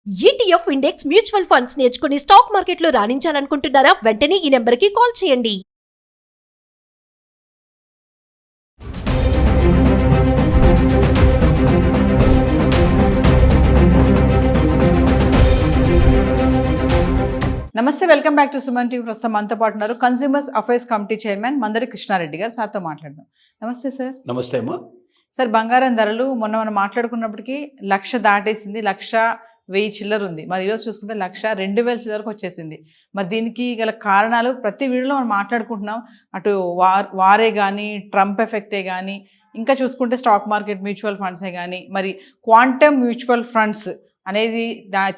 ETF index mutual funds నేర్చుకుని స్టాక్ మార్కెట్లో రాణించాలనుకుంటున్నారా? వెంటనే ఈ నెంబర్కి కాల్ చేయండి. నమస్తే, welcome back to Suman TV. ప్రస్తుతం మనతో పాటు ఉన్నారు consumers affairs committee chairman Mandadi Krishna Reddy గారు. సార్తో మాట్లాడదాం. నమస్తే సార్. నమస్తే అమ్మా. సార్, బంగారం ధరలు మొన్న మనం మాట్లాడుకున్నప్పటికీ 1,00,000 దాటేసింది, 1,10,000 చిల్లర ఉంది. మరి ఈరోజు చూసుకుంటే 1,02,000 చిల్లరకు వచ్చేసింది. మరి దీనికి గల కారణాలు ప్రతి వీడియోలో మనం మాట్లాడుకుంటున్నాం. అటు వారే కానీ, ట్రంప్ ఎఫెక్టే కానీ, ఇంకా చూసుకుంటే స్టాక్ మార్కెట్ మ్యూచువల్ ఫండ్సే కానీ, మరి క్వాంటమ్ మ్యూచువల్ ఫండ్స్ అనేది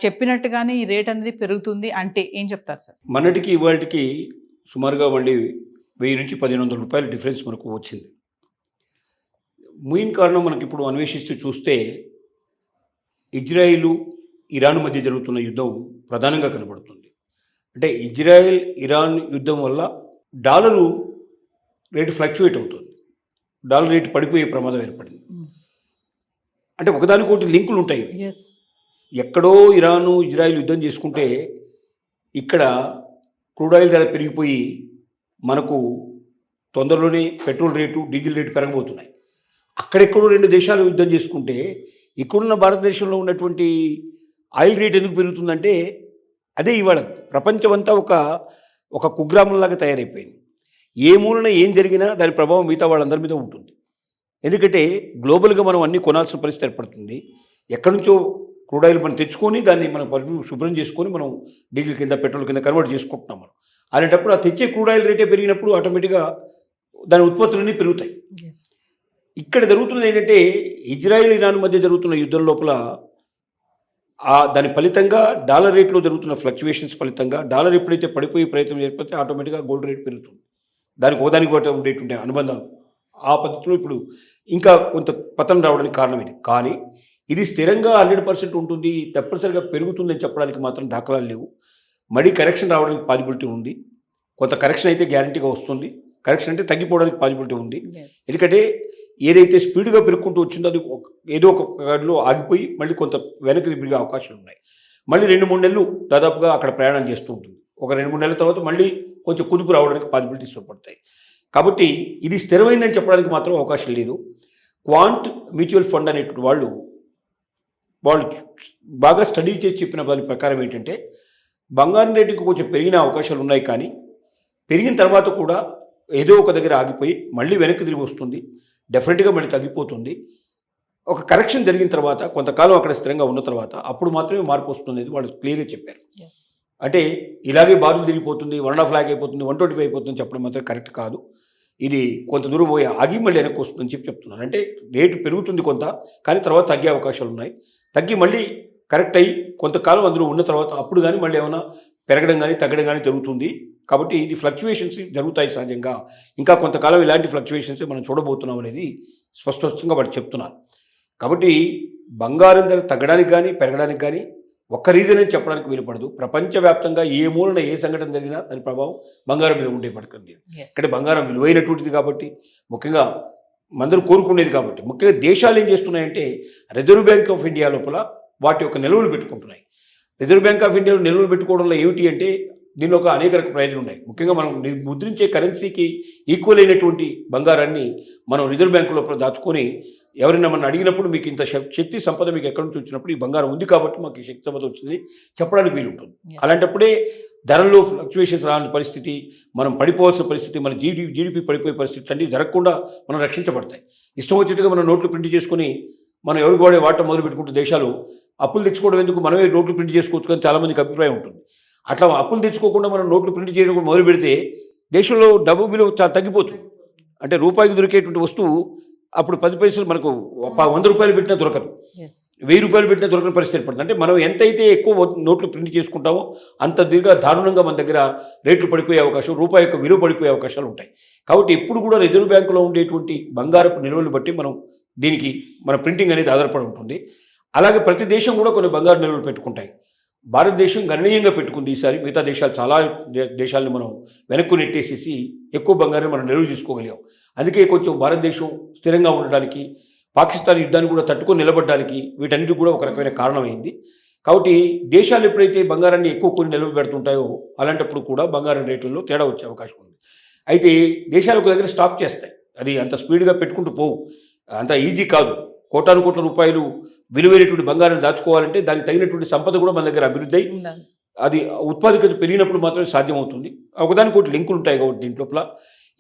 చెప్పినట్టుగానే ఈ రేట్ అనేది పెరుగుతుంది అంటే ఏం చెప్తారు సార్? మొన్నటికి ఇవాళకి సుమారుగా మళ్ళీ 1000 నుంచి 1,500 రూపాయల డిఫరెన్స్ మనకు వచ్చింది. మెయిన్ కారణం మనకి ఇప్పుడు అన్వేషిస్తూ చూస్తే ఇజ్రాయిల్ ఇరాన్ మధ్య జరుగుతున్న యుద్ధం ప్రధానంగా కనబడుతుంది. అంటే ఇజ్రాయెల్ ఇరాన్ యుద్ధం వల్ల డాలరు రేటు ఫ్లక్చువేట్ అవుతుంది, డాలర్ రేటు పడిపోయే ప్రమాదం ఏర్పడింది. అంటే ఒకదానికొకటి లింకులు ఉంటాయి. ఎక్కడో ఇరాను ఇజ్రాయిల్ యుద్ధం చేసుకుంటే ఇక్కడ క్రూడ్ ఆయిల్ ధర పెరిగిపోయి మనకు తొందరలోనే పెట్రోల్ రేటు డీజిల్ రేటు పెరగబోతున్నాయి. అక్కడెక్కడో 2 దేశాలు యుద్ధం చేసుకుంటే ఇక్కడున్న భారతదేశంలో ఉన్నటువంటి ఆయిల్ రేట్ ఎందుకు పెరుగుతుందంటే అదే ఇవాళ ప్రపంచమంతా ఒక కుగ్రామంలాగా తయారైపోయింది. ఏ మూలన ఏం జరిగినా దాని ప్రభావం మిగతా వాళ్ళందరి మీద ఉంటుంది. ఎందుకంటే గ్లోబల్గా మనం అన్నీ కొనాల్సిన పరిస్థితి ఏర్పడుతుంది. ఎక్కడి నుంచో క్రూడ్ ఆయిల్ మనం తెచ్చుకొని దాన్ని మనం శుభ్రం చేసుకొని మనం డీజిల్ కింద పెట్రోల్ కింద కన్వర్ట్ చేసుకుంటున్నాం. మనం అలాంటప్పుడు ఆ తెచ్చే క్రూడ్ ఆయిల్ రేటే పెరిగినప్పుడు ఆటోమేటిక్గా దాని ఉత్పత్తులన్నీ పెరుగుతాయి. ఇక్కడ జరుగుతున్నది ఏంటంటే ఇజ్రాయిల్ ఇరాన్ మధ్య జరుగుతున్న యుద్ధం లోపల దాని ఫలితంగా డాలర్ రేట్లో జరుగుతున్న ఫ్లక్చువేషన్స్ ఫలితంగా డాలర్ ఎప్పుడైతే పడిపోయే ప్రయత్నం చేస్తే ఆటోమేటిక్గా గోల్డ్ రేట్ పెరుగుతుంది. దానికి ఒకదానికి ఒకటి ఉండేటువంటి అనుబంధాలు ఆ పద్ధతిలో ఇప్పుడు ఇంకా కొంత పతనం రావడానికి కారణం ఇది. కానీ ఇది స్థిరంగా 100% ఉంటుంది, తప్పనిసరిగా పెరుగుతుందని చెప్పడానికి మాత్రం దాఖలాలు లేవు. మళ్ళీ కరెక్షన్ రావడానికి పాజిబిలిటీ ఉంది. కొంత కరెక్షన్ అయితే గ్యారంటీగా వస్తుంది. కరెక్షన్ అంటే తగ్గిపోవడానికి పాజిబిలిటీ ఉంది. ఎందుకంటే ఏదైతే స్పీడ్గా పెరుగుకుంటూ వచ్చిందో అది ఏదో ఒక గాడిలో ఆగిపోయి మళ్ళీ కొంత వెనక్కి పెరిగే అవకాశాలు ఉన్నాయి. మళ్ళీ 2-3 నెలలు దాదాపుగా అక్కడ ప్రయాణం చేస్తూ ఉంటుంది. ఒక 2-3 నెలల తర్వాత మళ్ళీ కొంచెం కుదుపు రావడానికి పాజిబిలిటీస్ పడతాయి. కాబట్టి ఇది స్థిరమైందని చెప్పడానికి మాత్రం అవకాశం లేదు. క్వాంట్ మ్యూచువల్ ఫండ్ అనేటువంటి వాళ్ళు బాగా స్టడీ చేసి చెప్పిన దాని ప్రకారం ఏంటంటే బంగారం రేటుకి కొంచెం పెరిగిన అవకాశాలు ఉన్నాయి. కానీ పెరిగిన తర్వాత కూడా ఏదో ఒక దగ్గర ఆగిపోయి మళ్ళీ వెనక్కి తిరిగి వస్తుంది, డెఫినెట్గా మళ్ళీ తగ్గిపోతుంది. ఒక కరెక్షన్ జరిగిన తర్వాత కొంతకాలం అక్కడ స్థిరంగా ఉన్న తర్వాత అప్పుడు మాత్రమే మార్పు వస్తుంది. వాళ్ళు క్లియర్గా చెప్పారు. అంటే ఇలాగే బారులు తిరిగిపోతుంది, 1.5 లాక్ అయిపోతుంది, 125 అయిపోతుంది చెప్పడం మాత్రం కరెక్ట్ కాదు. ఇది కొంత దూరం పోయి ఆగి మళ్ళీ వెనక్కి వస్తుందని చెప్తున్నారు. అంటే రేటు పెరుగుతుంది కొంత, కానీ తర్వాత తగ్గే అవకాశాలు ఉన్నాయి. తగ్గి మళ్ళీ కరెక్ట్ అయ్యి కొంతకాలం అందులో ఉన్న తర్వాత అప్పుడు కానీ మళ్ళీ ఏమైనా పెరగడం కానీ తగ్గడం కానీ జరుగుతుంది. కాబట్టి ఇది ఫ్లక్చువేషన్స్ జరుగుతాయి సహజంగా. ఇంకా కొంతకాలం ఇలాంటి ఫ్లక్చువేషన్స్ మనం చూడబోతున్నాం అనేది స్పష్టంగా వాళ్ళు చెప్తున్నారు. కాబట్టి బంగారం ధర తగ్గడానికి కానీ పెరగడానికి కానీ ఒక్క రీజన్ అని చెప్పడానికి వీలుపడదు. ప్రపంచవ్యాప్తంగా ఏ మూలన ఏ సంఘటన జరిగినా దాని ప్రభావం బంగారం మీద ఉండే పడుతుంది. ఇక్కడ బంగారం విలువైనటువంటిది కాబట్టి, ముఖ్యంగా అందరూ కోరుకునేది కాబట్టి, ముఖ్యంగా దేశాలు ఏం చేస్తున్నాయంటే రిజర్వ్ బ్యాంక్ ఆఫ్ ఇండియా లోపల వాటి యొక్క నిల్వలు పెట్టుకుంటున్నాయి. రిజర్వ్ బ్యాంక్ ఆఫ్ ఇండియాలో నిల్వలు పెట్టుకోవడంలో ఏమిటి అంటే దీనిలో ఒక అనేక రకాల ప్రయోజనాలు ఉన్నాయి. ముఖ్యంగా మనం ముద్రించే కరెన్సీకి ఈక్వల్ అయినటువంటి బంగారాన్ని మనం రిజర్వ్ బ్యాంకు లోపల దాచుకొని ఎవరైనా మనం అడిగినప్పుడు మీకు ఇంత శక్తి సంపద మీకు ఎక్కడి నుంచి వచ్చినప్పుడు ఈ బంగారం ఉంది కాబట్టి మాకు ఈ శక్తి సంపద వచ్చింది చెప్పడానికి వీలు ఉంటుంది. అలాంటప్పుడే ధరల్లో ఫ్లక్చువేషన్స్ రాని పరిస్థితి, మనం పడిపోవాల్సిన పరిస్థితి, మన జీడిపి పడిపోయే పరిస్థితి అన్నీ జరగకుండా మనం రక్షించబడతాయి. ఇష్టం వచ్చేట్టుగా మనం నోట్లు ప్రింట్ చేసుకుని మనం ఎవరికి వాడే వాడటం మొదలు పెట్టుకుంటే దేశాలు అప్పులు తెచ్చుకోవడం ఎందుకు, మనమే నోట్లు ప్రింట్ చేసుకోవచ్చు కానీ చాలామందికి అభిప్రాయం ఉంటుంది. అట్లా అప్పులు తెచ్చుకోకుండా మనం నోట్లు ప్రింట్ చేయడం మొదలు పెడితే దేశంలో డబ్బు విలువ చాలా తగ్గిపోతుంది. అంటే రూపాయికి దొరికేటువంటి వస్తువు అప్పుడు 10 పైసలు మనకు 100 రూపాయలు పెట్టినా దొరకదు, 1000 రూపాయలు పెట్టినా దొరకని పరిస్థితి ఏర్పడుతుంది. అంటే మనం ఎంతైతే ఎక్కువ నోట్లు ప్రింట్ చేసుకుంటామో అంత దారుణంగా మన దగ్గర రేట్లు పడిపోయే అవకాశం, రూపాయి యొక్క విలువ పడిపోయే అవకాశాలు ఉంటాయి. కాబట్టి ఎప్పుడు కూడా రిజర్వ్ బ్యాంకులో ఉండేటువంటి బంగారపు నిల్వలు బట్టి దీనికి మన ప్రింటింగ్ అనేది ఆధారపడి ఉంటుంది. అలాగే ప్రతి దేశం కూడా కొన్ని బంగారు నిల్వలు పెట్టుకుంటాయి. భారతదేశం గణనీయంగా పెట్టుకుంది ఈసారి. మిగతా దేశాలు చాలా దేశాలను మనం వెనక్కు నెట్టేసేసి ఎక్కువ బంగారం మనం నిల్వ చేసుకోగలిగాం. అందుకే కొంచెం భారతదేశం స్థిరంగా ఉండడానికి, పాకిస్తాన్ యుద్ధాన్ని కూడా తట్టుకొని నిలబడడానికి వీటన్నిటి కూడా ఒక రకమైన కారణమైంది. కాబట్టి దేశాలు ఎప్పుడైతే బంగారాన్ని ఎక్కువ కొని నిల్వ పెడుతుంటాయో అలాంటప్పుడు కూడా బంగారం రేట్లలో తేడా వచ్చే అవకాశం ఉంది. అయితే దేశాలు ఒక దగ్గర స్టాప్ చేస్తాయి, అది అంత స్పీడ్గా పెట్టుకుంటూ పోవు, అంత ఈజీ కాదు. కోటాను కోట్ల రూపాయలు విలువైనటువంటి బంగారాన్ని దాచుకోవాలంటే దానికి తగినటువంటి సంపద కూడా మన దగ్గర అభివృద్ధి అయి ఉండాలి. అది ఉత్పాదకత పెరిగినప్పుడు మాత్రమే సాధ్యమవుతుంది. ఒకదానికొకటి లింకులు ఉంటాయి కాబట్టి దీంట్లోపల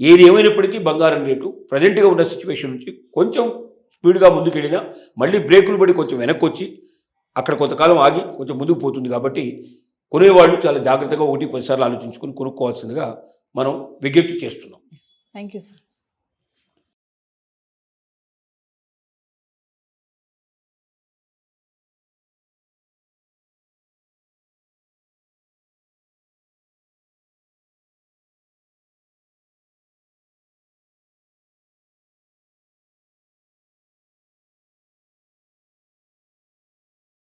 ఏది ఏమైనప్పటికీ బంగారం రేటు ప్రజెంట్గా ఉన్న సిచ్యువేషన్ నుంచి కొంచెం స్పీడ్గా ముందుకెళ్ళినా మళ్ళీ బ్రేకులు పడి కొంచెం వెనక్కి వచ్చి అక్కడ కొంతకాలం ఆగి కొంచెం ముందుకు పోతుంది. కాబట్టి కొనేవాళ్ళు చాలా జాగ్రత్తగా 1-10 సార్లు ఆలోచించుకొని కొనుక్కోవాల్సిందిగా మనం విజ్ఞప్తి చేస్తున్నాం. Thank you sir.